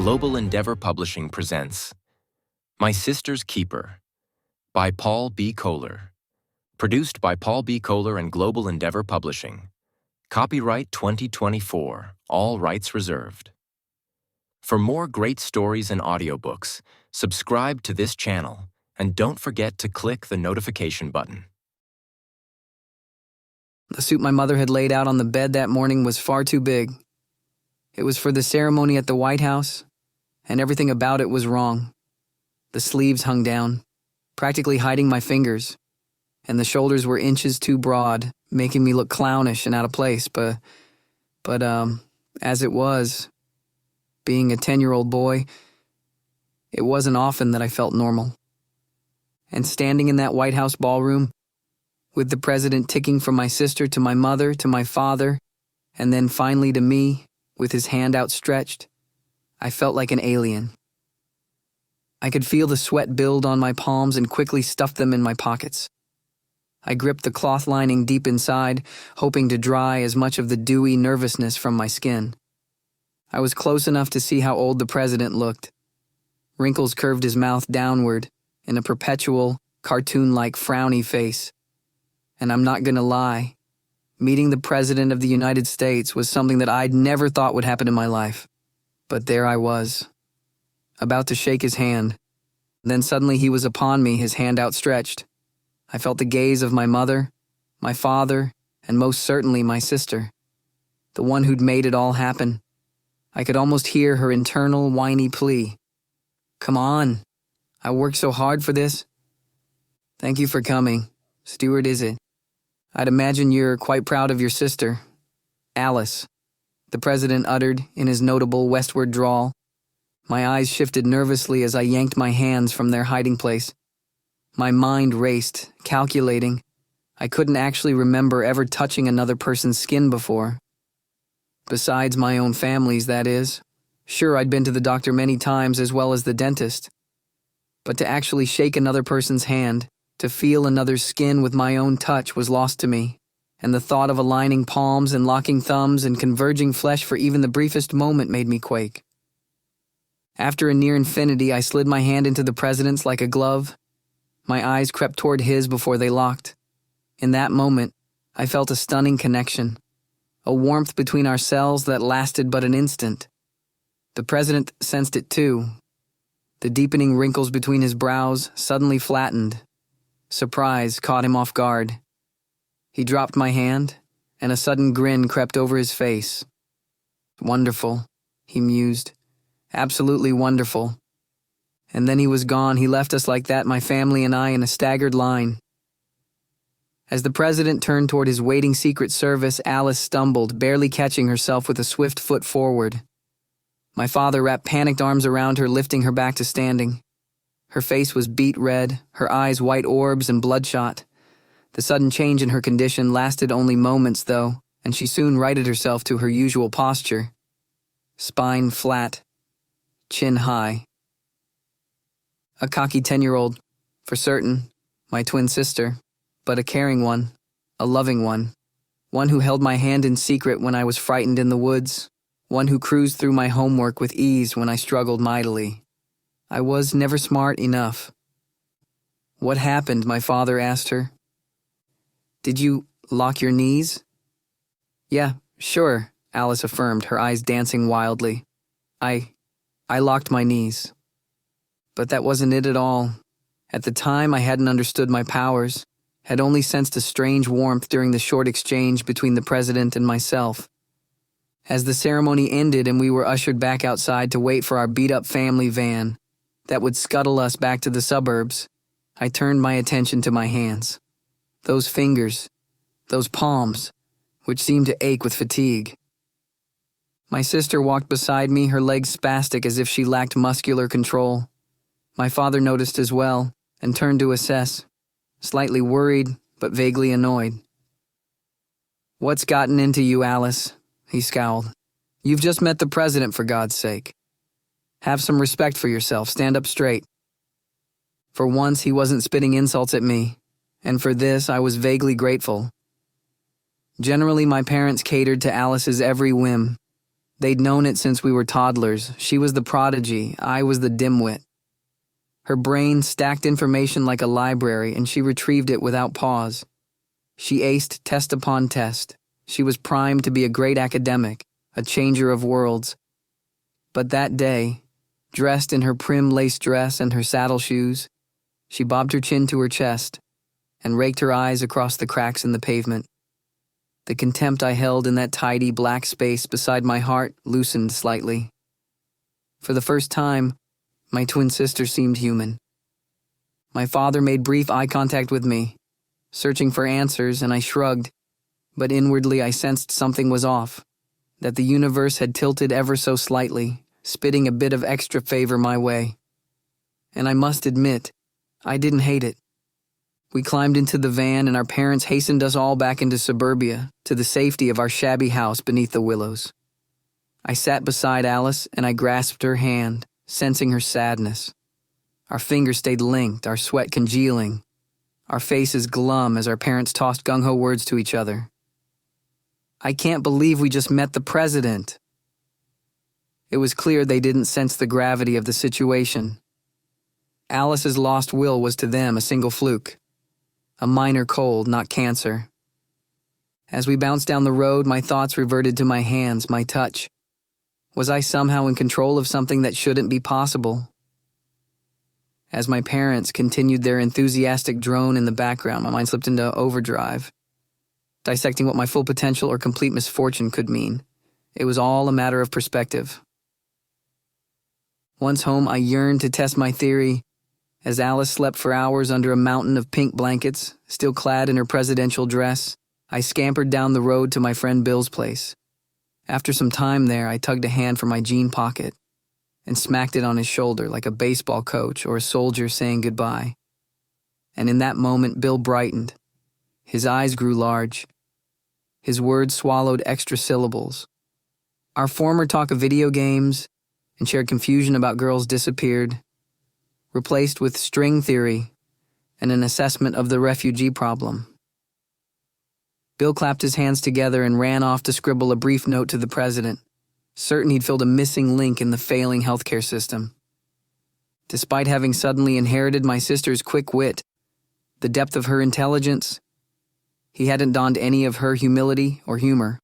Global Endeavor Publishing presents My Sister's Keeper by Paul B. Kohler. Produced by Paul B. Kohler and Global Endeavor Publishing. Copyright 2024, all rights reserved. For more great stories and audiobooks, subscribe to this channel and don't forget to click the notification button. The suit my mother had laid out on the bed that morning was far too big. It was for the ceremony at the White House, and everything about it was wrong. The sleeves hung down, practically hiding my fingers, and the shoulders were inches too broad, making me look clownish and out of place, but as it was, being a 10-year-old boy, it wasn't often that I felt normal. And standing in that White House ballroom, with the president ticking from my sister to my mother to my father, and then finally to me, with his hand outstretched, I felt like an alien. I could feel the sweat build on my palms and quickly stuffed them in my pockets. I gripped the cloth lining deep inside, hoping to dry as much of the dewy nervousness from my skin. I was close enough to see how old the president looked. Wrinkles curved his mouth downward in a perpetual, cartoon-like frowny face. And I'm not gonna lie, meeting the President of the United States was something that I'd never thought would happen in my life. But there I was, about to shake his hand. Then suddenly he was upon me, his hand outstretched. I felt the gaze of my mother, my father, and most certainly my sister, the one who'd made it all happen. I could almost hear her internal, whiny plea. Come on, I worked so hard for this. Thank you for coming. Stuart, is it? I'd imagine you're quite proud of your sister, Alice, the president uttered in his notable westward drawl. My eyes shifted nervously as I yanked my hands from their hiding place. My mind raced, calculating. I couldn't actually remember ever touching another person's skin before. Besides my own family's, that is. Sure, I'd been to the doctor many times as well as the dentist. But to actually shake another person's hand, to feel another's skin with my own touch was lost to me, and the thought of aligning palms and locking thumbs and converging flesh for even the briefest moment made me quake. After a near infinity, I slid my hand into the president's like a glove. My eyes crept toward his before they locked. In that moment, I felt a stunning connection, a warmth between ourselves that lasted but an instant. The president sensed it too. The deepening wrinkles between his brows suddenly flattened. Surprise caught him off guard. He dropped my hand, and a sudden grin crept over his face. Wonderful, he mused. Absolutely wonderful. And then he was gone. He left us like that, my family and I, in a staggered line. As the president turned toward his waiting Secret Service, Alice stumbled, barely catching herself with a swift foot forward. My father wrapped panicked arms around her, lifting her back to standing. Her face was beet red, her eyes white orbs and bloodshot. The sudden change in her condition lasted only moments, though, and she soon righted herself to her usual posture. Spine flat, chin high. A cocky 10-year-old, for certain, my twin sister, but a caring one, a loving one who held my hand in secret when I was frightened in the woods, one who cruised through my homework with ease when I struggled mightily. I was never smart enough. What happened? My father asked her. Did you lock your knees? Yeah, sure, Alice affirmed, her eyes dancing wildly. I locked my knees. But that wasn't it at all. At the time, I hadn't understood my powers, had only sensed a strange warmth during the short exchange between the president and myself. As the ceremony ended and we were ushered back outside to wait for our beat-up family van that would scuttle us back to the suburbs, I turned my attention to my hands. Those fingers, those palms, which seemed to ache with fatigue. My sister walked beside me, her legs spastic as if she lacked muscular control. My father noticed as well and turned to assess, slightly worried but vaguely annoyed. What's gotten into you, Alice? He scowled. You've just met the president, for God's sake. Have some respect for yourself, stand up straight. For once, he wasn't spitting insults at me, and for this I was vaguely grateful. Generally, my parents catered to Alice's every whim, They'd known it since we were toddlers. She was the prodigy, I was the dimwit. Her brain stacked information like a library, and she retrieved it without pause. She aced test upon test. She was primed to be a great academic, a changer of worlds. But that day, dressed in her prim lace dress and her saddle shoes, she bobbed her chin to her chest and raked her eyes across the cracks in the pavement. The contempt I held in that tidy black space beside my heart loosened slightly. For the first time, my twin sister seemed human. My father made brief eye contact with me, searching for answers, and I shrugged, but inwardly I sensed something was off, that the universe had tilted ever so slightly, spitting a bit of extra favor my way. And I must admit, I didn't hate it. We climbed into the van and our parents hastened us all back into suburbia, to the safety of our shabby house beneath the willows. I sat beside Alice and I grasped her hand, sensing her sadness. Our fingers stayed linked, our sweat congealing, our faces glum as our parents tossed gung-ho words to each other. "I can't believe we just met the president." It was clear they didn't sense the gravity of the situation. Alice's lost will was to them a single fluke. A minor cold, not cancer. As we bounced down the road, my thoughts reverted to my hands, my touch. Was I somehow in control of something that shouldn't be possible? As my parents continued their enthusiastic drone in the background, my mind slipped into overdrive, dissecting what my full potential or complete misfortune could mean. It was all a matter of perspective. Once home, I yearned to test my theory. As Alice slept for hours under a mountain of pink blankets, still clad in her presidential dress, I scampered down the road to my friend Bill's place. After some time there, I tugged a hand from my jean pocket and smacked it on his shoulder like a baseball coach or a soldier saying goodbye. And in that moment, Bill brightened. His eyes grew large. His words swallowed extra syllables. Our former talk of video games and shared confusion about girls disappeared, replaced with string theory and an assessment of the refugee problem. Bill clapped his hands together and ran off to scribble a brief note to the president, certain he'd filled a missing link in the failing healthcare system. Despite having suddenly inherited my sister's quick wit, the depth of her intelligence, he hadn't donned any of her humility or humor.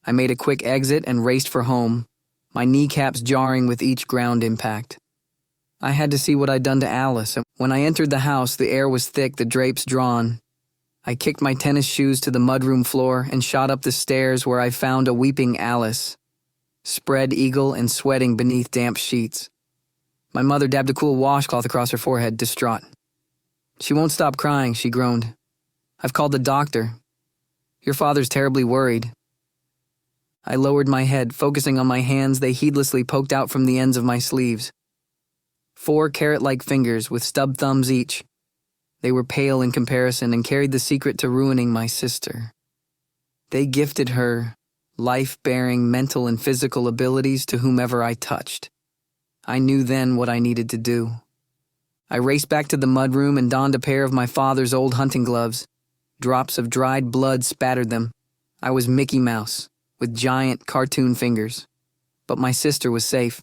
I made a quick exit and raced for home, my kneecaps jarring with each ground impact. I had to see what I'd done to Alice, and when I entered the house, the air was thick, the drapes drawn. I kicked my tennis shoes to the mudroom floor and shot up the stairs where I found a weeping Alice, spread eagle and sweating beneath damp sheets. My mother dabbed a cool washcloth across her forehead, distraught. "She won't stop crying," she groaned. "I've called the doctor. Your father's terribly worried." I lowered my head, focusing on my hands. They heedlessly poked out from the ends of my sleeves. 4 carrot-like fingers with stub thumbs each. They were pale in comparison and carried the secret to ruining my sister. They gifted her life-bearing mental and physical abilities to whomever I touched. I knew then what I needed to do. I raced back to the mudroom and donned a pair of my father's old hunting gloves. Drops of dried blood spattered them. I was Mickey Mouse, with giant cartoon fingers. But my sister was safe.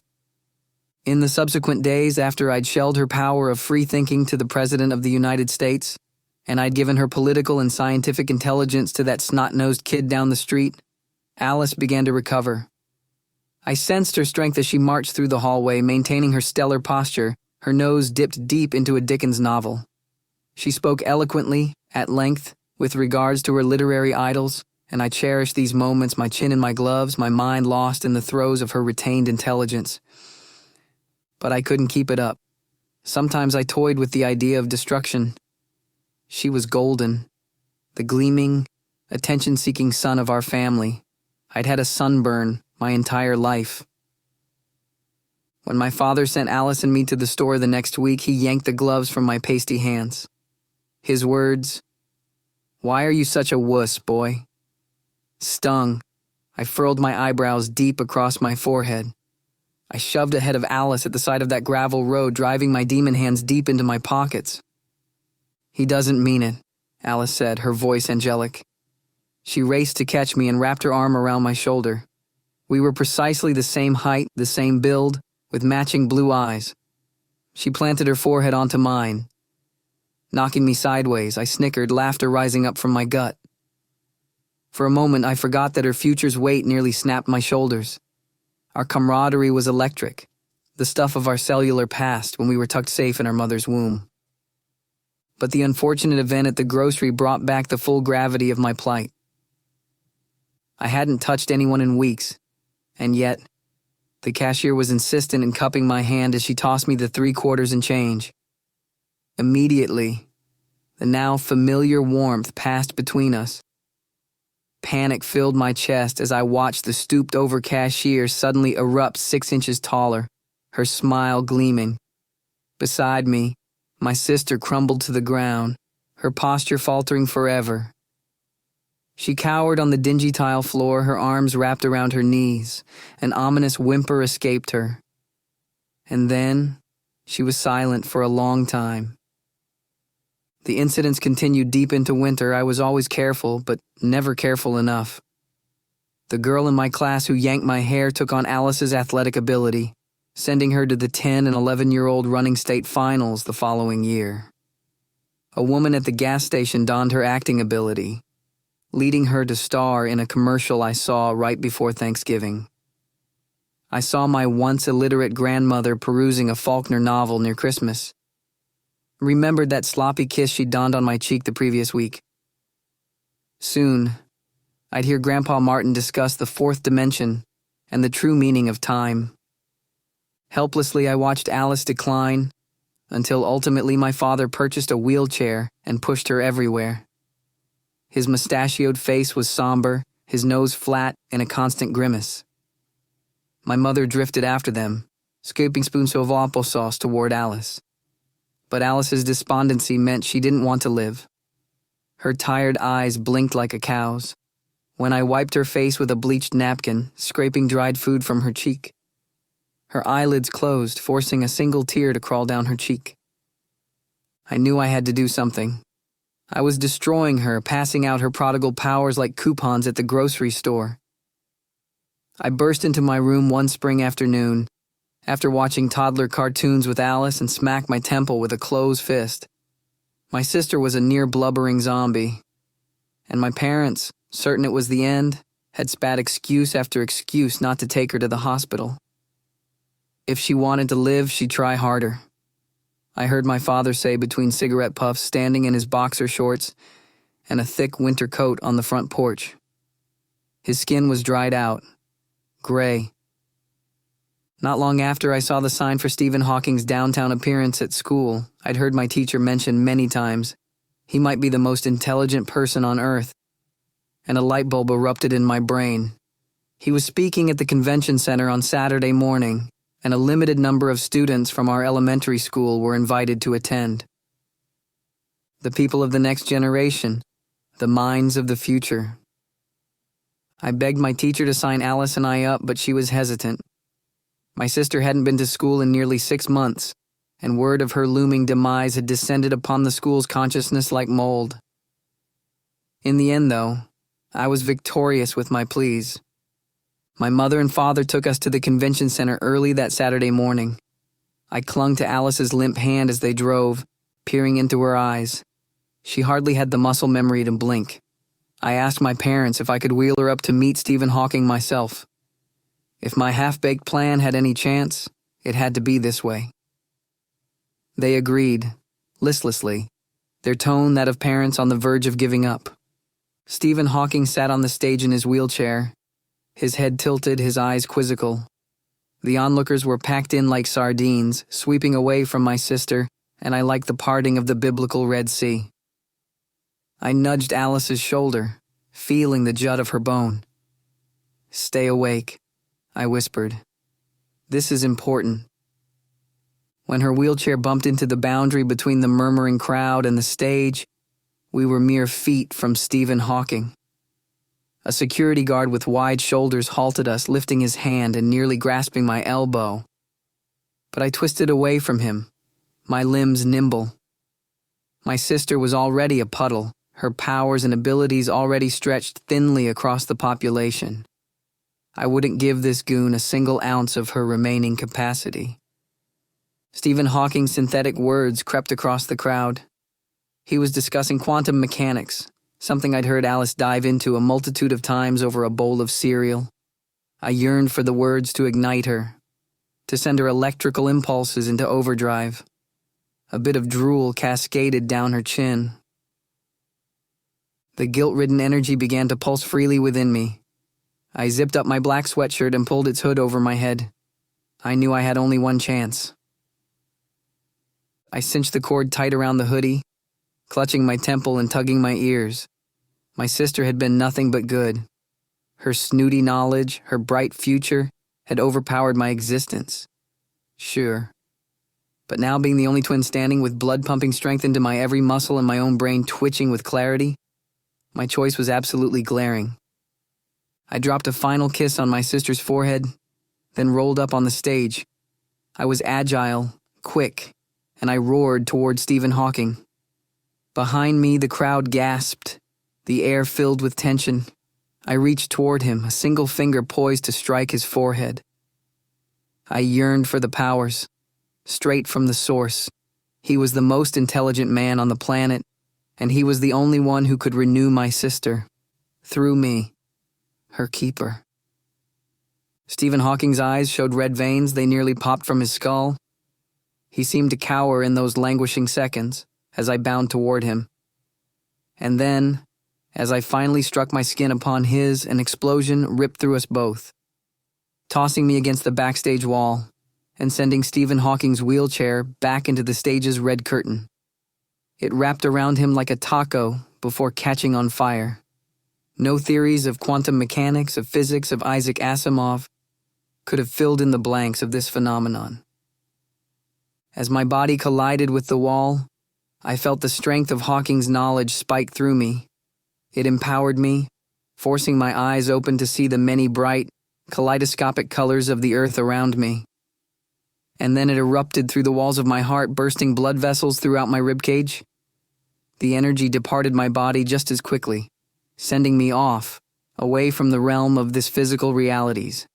In the subsequent days after I'd shelled her power of free thinking to the President of the United States, and I'd given her political and scientific intelligence to that snot-nosed kid down the street, Alice began to recover. I sensed her strength as she marched through the hallway, maintaining her stellar posture, her nose dipped deep into a Dickens novel. She spoke eloquently, at length, with regards to her literary idols, and I cherished these moments, my chin in my gloves, my mind lost in the throes of her retained intelligence. But I couldn't keep it up. Sometimes I toyed with the idea of destruction. She was golden, the gleaming, attention-seeking sun of our family. I'd had a sunburn my entire life. When my father sent Alice and me to the store the next week, he yanked the gloves from my pasty hands. His words, "Why are you such a wuss, boy?" stung. I furrowed my eyebrows deep across my forehead. I shoved ahead of Alice at the side of that gravel road, driving my demon hands deep into my pockets. "He doesn't mean it," Alice said, her voice angelic. She raced to catch me and wrapped her arm around my shoulder. We were precisely the same height, the same build, with matching blue eyes. She planted her forehead onto mine. Knocking me sideways, I snickered, laughter rising up from my gut. For a moment, I forgot that her future's weight nearly snapped my shoulders. Our camaraderie was electric, the stuff of our cellular past when we were tucked safe in our mother's womb. But the unfortunate event at the grocery brought back the full gravity of my plight. I hadn't touched anyone in weeks, and yet, the cashier was insistent in cupping my hand as she tossed me the 3 quarters and change. Immediately, the now familiar warmth passed between us. Panic filled my chest as I watched the stooped-over cashier suddenly erupt 6 inches taller, her smile gleaming. Beside me, my sister crumbled to the ground, her posture faltering forever. She cowered on the dingy tile floor, her arms wrapped around her knees. An ominous whimper escaped her. And then, she was silent for a long time. The incidents continued deep into winter. I was always careful, but never careful enough. The girl in my class who yanked my hair took on Alice's athletic ability, sending her to the 10 and 11-year-old running state finals the following year. A woman at the gas station donned her acting ability, leading her to star in a commercial I saw right before Thanksgiving. I saw my once illiterate grandmother perusing a Faulkner novel near Christmas. Remembered that sloppy kiss she'd donned on my cheek the previous week. Soon, I'd hear Grandpa Martin discuss the 4th dimension and the true meaning of time. Helplessly, I watched Alice decline, until ultimately my father purchased a wheelchair and pushed her everywhere. His mustachioed face was somber, his nose flat in a constant grimace. My mother drifted after them, scooping 𝙭𝒊𝙩 applesauce toward Alice. But Alice's despondency meant she didn't want to live. Her tired eyes blinked like a cow's. When I wiped her face with a bleached napkin, scraping dried food from her cheek, her eyelids closed, forcing a single tear to crawl down her cheek. I knew I had to do something. I was destroying her, passing out her prodigal powers like coupons at the grocery store. I burst into my room one spring afternoon, after watching toddler cartoons with Alice, and smacked my temple with a closed fist. My sister was a near-blubbering zombie, and my parents, certain it was the end, had spat excuse after excuse not to take her to the hospital. If she wanted to live, she'd try harder. I heard my father say between cigarette puffs, standing in his boxer shorts and a thick winter coat on the front porch. His skin was dried out, gray. Not long after I saw the sign for Stephen Hawking's downtown appearance at school, I'd heard my teacher mention many times he might be the most intelligent person on earth, and a light bulb erupted in my brain. He was speaking at the convention center on Saturday morning, and a limited number of students from our elementary school were invited to attend. The people of the next generation, the minds of the future. I begged my teacher to sign Alice and I up, but she was hesitant. My sister hadn't been to school in nearly 6 months, and word of her looming demise had descended upon the school's consciousness like mold. In the end, though, I was victorious with my pleas. My mother and father took us to the convention center early that Saturday morning. I clung to Alice's limp hand as they drove, peering into her eyes. She hardly had the muscle memory to blink. I asked my parents if I could wheel her up to meet Stephen Hawking myself. If my half-baked plan had any chance, it had to be this way. They agreed, listlessly, their tone that of parents on the verge of giving up. Stephen Hawking sat on the stage in his wheelchair, his head tilted, his eyes quizzical. The onlookers were packed in like sardines, sweeping away from my sister, and I liked the parting of the biblical Red Sea. I nudged Alice's shoulder, feeling the jut of her bone. "Stay awake," I whispered. "This is important." When her wheelchair bumped into the boundary between the murmuring crowd and the stage, we were mere feet from Stephen Hawking. A security guard with wide shoulders halted us, lifting his hand and nearly grasping my elbow. But I twisted away from him, my limbs nimble. My sister was already a puddle, her powers and abilities already stretched thinly across the population. I wouldn't give this goon a single ounce of her remaining capacity. Stephen Hawking's synthetic words crept across the crowd. He was discussing quantum mechanics, something I'd heard Alice dive into a multitude of times over a bowl of cereal. I yearned for the words to ignite her, to send her electrical impulses into overdrive. A bit of drool cascaded down her chin. The guilt-ridden energy began to pulse freely within me. I zipped up my black sweatshirt and pulled its hood over my head. I knew I had only one chance. I cinched the cord tight around the hoodie, clutching my temple and tugging my ears. My sister had been nothing but good. Her snooty knowledge, her bright future, had overpowered my existence. Sure. But now being the only twin standing with blood pumping strength into my every muscle and my own brain twitching with clarity, my choice was absolutely glaring. I dropped a final kiss on my sister's forehead, then rolled up on the stage. I was agile, quick, and I roared toward Stephen Hawking. Behind me, the crowd gasped, the air filled with tension. I reached toward him, a single finger poised to strike his forehead. I yearned for the powers, straight from the source. He was the most intelligent man on the planet, and he was the only one who could renew my sister, through me, her keeper. Stephen Hawking's eyes showed red veins. They nearly popped from his skull. He seemed to cower in those languishing seconds as I bound toward him. And then, as I finally struck my skin upon his, an explosion ripped through us both, tossing me against the backstage wall and sending Stephen Hawking's wheelchair back into the stage's red curtain. It wrapped around him like a taco before catching on fire. No theories of quantum mechanics, of physics, of Isaac Asimov could have filled in the blanks of this phenomenon. As my body collided with the wall, I felt the strength of Hawking's knowledge spike through me. It empowered me, forcing my eyes open to see the many bright, kaleidoscopic colors of the earth around me. And then it erupted through the walls of my heart, bursting blood vessels throughout my ribcage. The energy departed my body just as quickly, sending me off, away from the realm of this physical realities,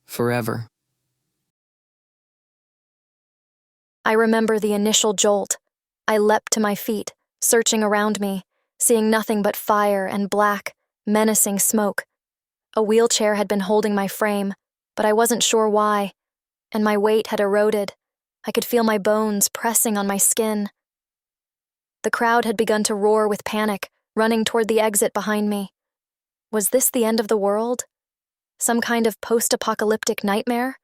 forever. I remember the initial jolt. I leapt to my feet, searching around me, seeing nothing but fire and black, menacing smoke. A wheelchair had been holding my frame, but I wasn't sure why, and my weight had eroded. I could feel my bones pressing on my skin. The crowd had begun to roar with panic, running toward the exit behind me. Was this the end of the world? Some kind of post-apocalyptic nightmare?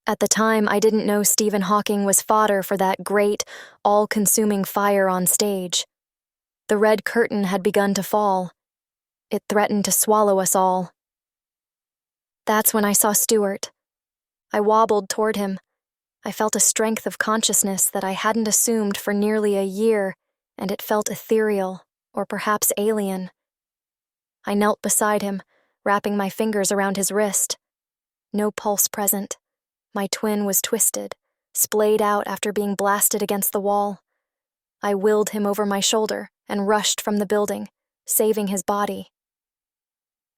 At the time, I didn't know Stephen Hawking was fodder for that great, all-consuming fire on stage. The red curtain had begun to fall. It threatened to swallow us all. That's when I saw Stuart. I wobbled toward him. I felt a strength of consciousness that I hadn't assumed for nearly a year, and it felt ethereal, or perhaps alien. I knelt beside him, wrapping my fingers around his wrist. No pulse present. My twin was twisted, splayed out after being blasted against the wall. I willed him over my shoulder and rushed from the building, saving his body.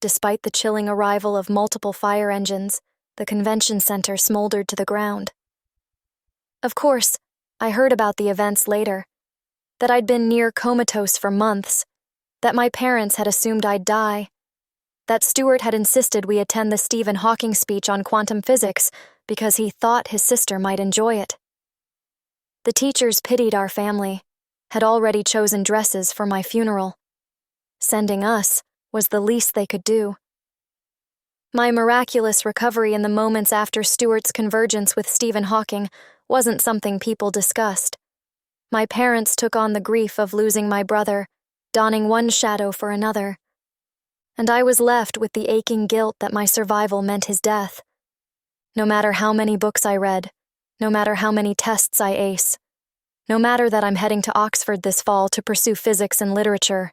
Despite the chilling arrival of multiple fire engines, the convention center smoldered to the ground. Of course, I heard about the events later, that I'd been near comatose for months, that my parents had assumed I'd die, that Stuart had insisted we attend the Stephen Hawking speech on quantum physics because he thought his sister might enjoy it. The teachers pitied our family, had already chosen dresses for my funeral. Sending us was the least they could do. My miraculous recovery in the moments after Stuart's convergence with Stephen Hawking wasn't something people discussed. My parents took on the grief of losing my brother, donning one shadow for another. And I was left with the aching guilt that my survival meant his death. No matter how many books I read, no matter how many tests I ace, no matter that I'm heading to Oxford this fall to pursue physics and literature,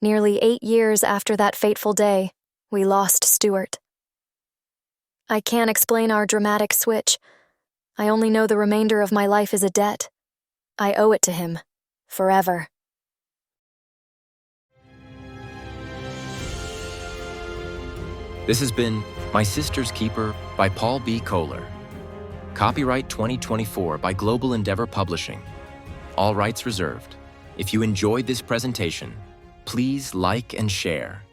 nearly 8 years after that fateful day, we lost Stuart. I can't explain our dramatic switch. I only know the remainder of my life is a debt. I owe it to him, forever. This has been My Sister's Keeper by Paul B. Kohler. Copyright 2024 by Global Endeavor Publishing. All rights reserved. If you enjoyed this presentation, please like and share.